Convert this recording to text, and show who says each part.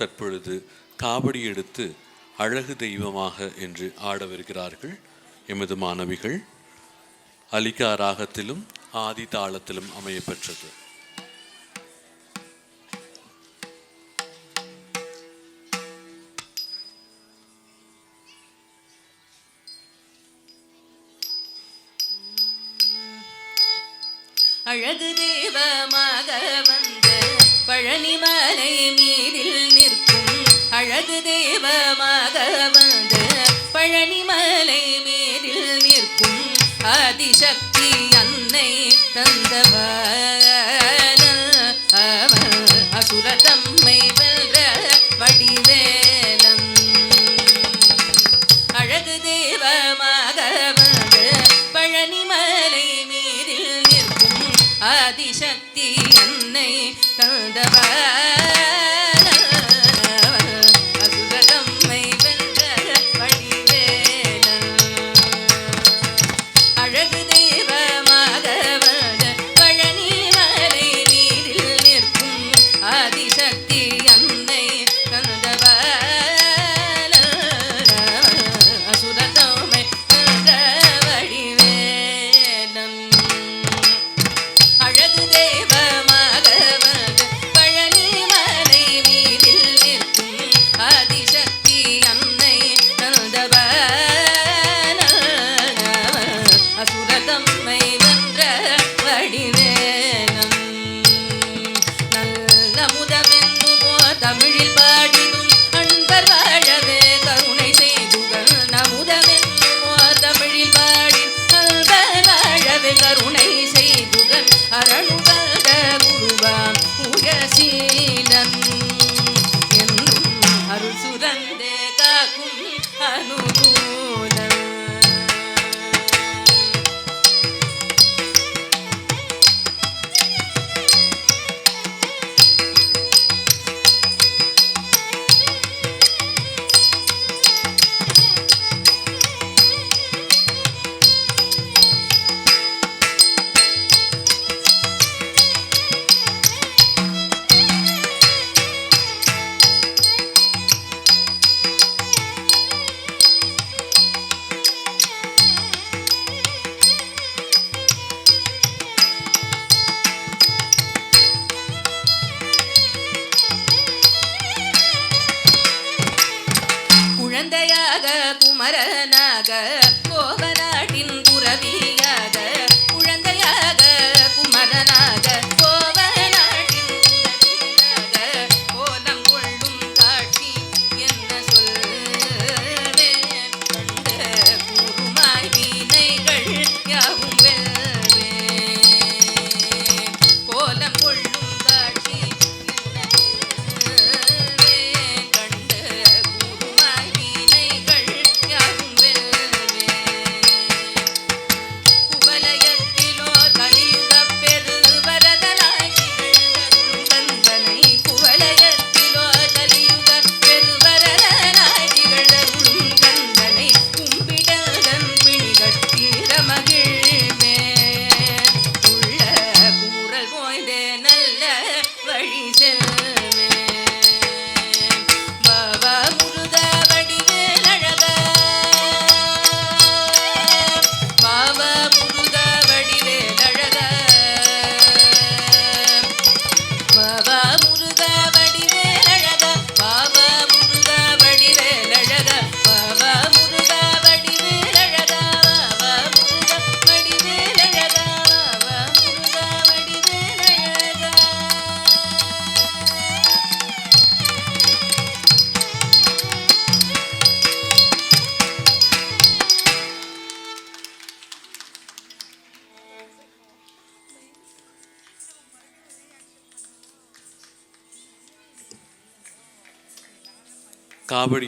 Speaker 1: தற்பொழுது காவடி எடுத்து அழகு தெய்வமாக என்று ஆடவிருக்கிறார்கள் எமது மாணவிகள். அலிகா ராகத்திலும் ஆதி தாளத்திலும் அமையப்பெற்றது.
Speaker 2: அழகு தெய்வமாக வந்து பழனிமலை மீதில் நிற்கும் அழகு தெய்வமாக வந்து பழனிமலை மீதில் நிற்கும் ஆதிசக்தி அன்னை தந்தவள் அவள் அசுரதம்மை வென்ற வடிவேலன். அழகு தெய்வமாக வந்து பழனிமலை மீதில் நிற்கும் ஆதிசக்தி அன்னை தந்தவள் அசுரதம்மை வென்ற வடிவேலன். அழகு தெய்வமாக வந்து பழனிமலை மீதில் நிற்கும் ஆதிசக்தி அன்னை தந்தவள் அசுரதம்மை வென்ற வடிவேலன். அழகு தெய்வமாக வந்து பழனிமலை மீதில் நிற்கும் ஆதிசக்தி அன்னை தந்தவள் அசுரதம்மை வென்ற வடிவேலன். நல்ல முதமென்னுமோ தமிழில் பாடிடும் அன்பர் வாழவே கருணை செய்துகள். நமுதமென்னுமோ தமிழில் பாடி அன்பர் வாழவே கருணை செய்துகள். அரணுகந்த குருவாம் உயசீலன் என்றும் அருள் சுரந்தே காக்கும் அனுகூலம். குழந்தையாக குமரனாக கோவநாட்டின் புரவியாக குழந்தையாக குமரனாக கோவநாட்டின் புரவியாக கோலம் கொள்ளும் காட்சி என்ன சொல்வேன். கண்ட கூறுமாய் வீணைகள் யாவும் வெல்வேன். கோலம் கொள்ளும் காட்சி என்ன சொல்வேன். கண்ட கூறுமாய் வீணைகள் யாவும் வெல்வேன். குவலயத்திலோ கலியுகப் பெருவரதனாய் திகழ்ந்தருளும் கந்தனை. குவலயத்திலோ கலியுகப் பெருவரதனாய் திகழ்ந்தருளும் கந்தனை. கும்பிடதன் பிணிகள் தீர மகிழ்வேன். உள்ள கூறல் ஓய்ந்தே நல்ல வழி செல்வேன். பாவா முருகா வடிவேல் அழகா பாவா முருகா வடிவேல் அழகா பாவா முருகா வடிவேல் அழகா பாவா முருகா வடிவேல் அழகா பாவா முருகா வடிவேல் அழகா பாவா முருகா வடிவேல் அழகா பாவா முருகா வடிவேல் அழகா.
Speaker 1: காவடி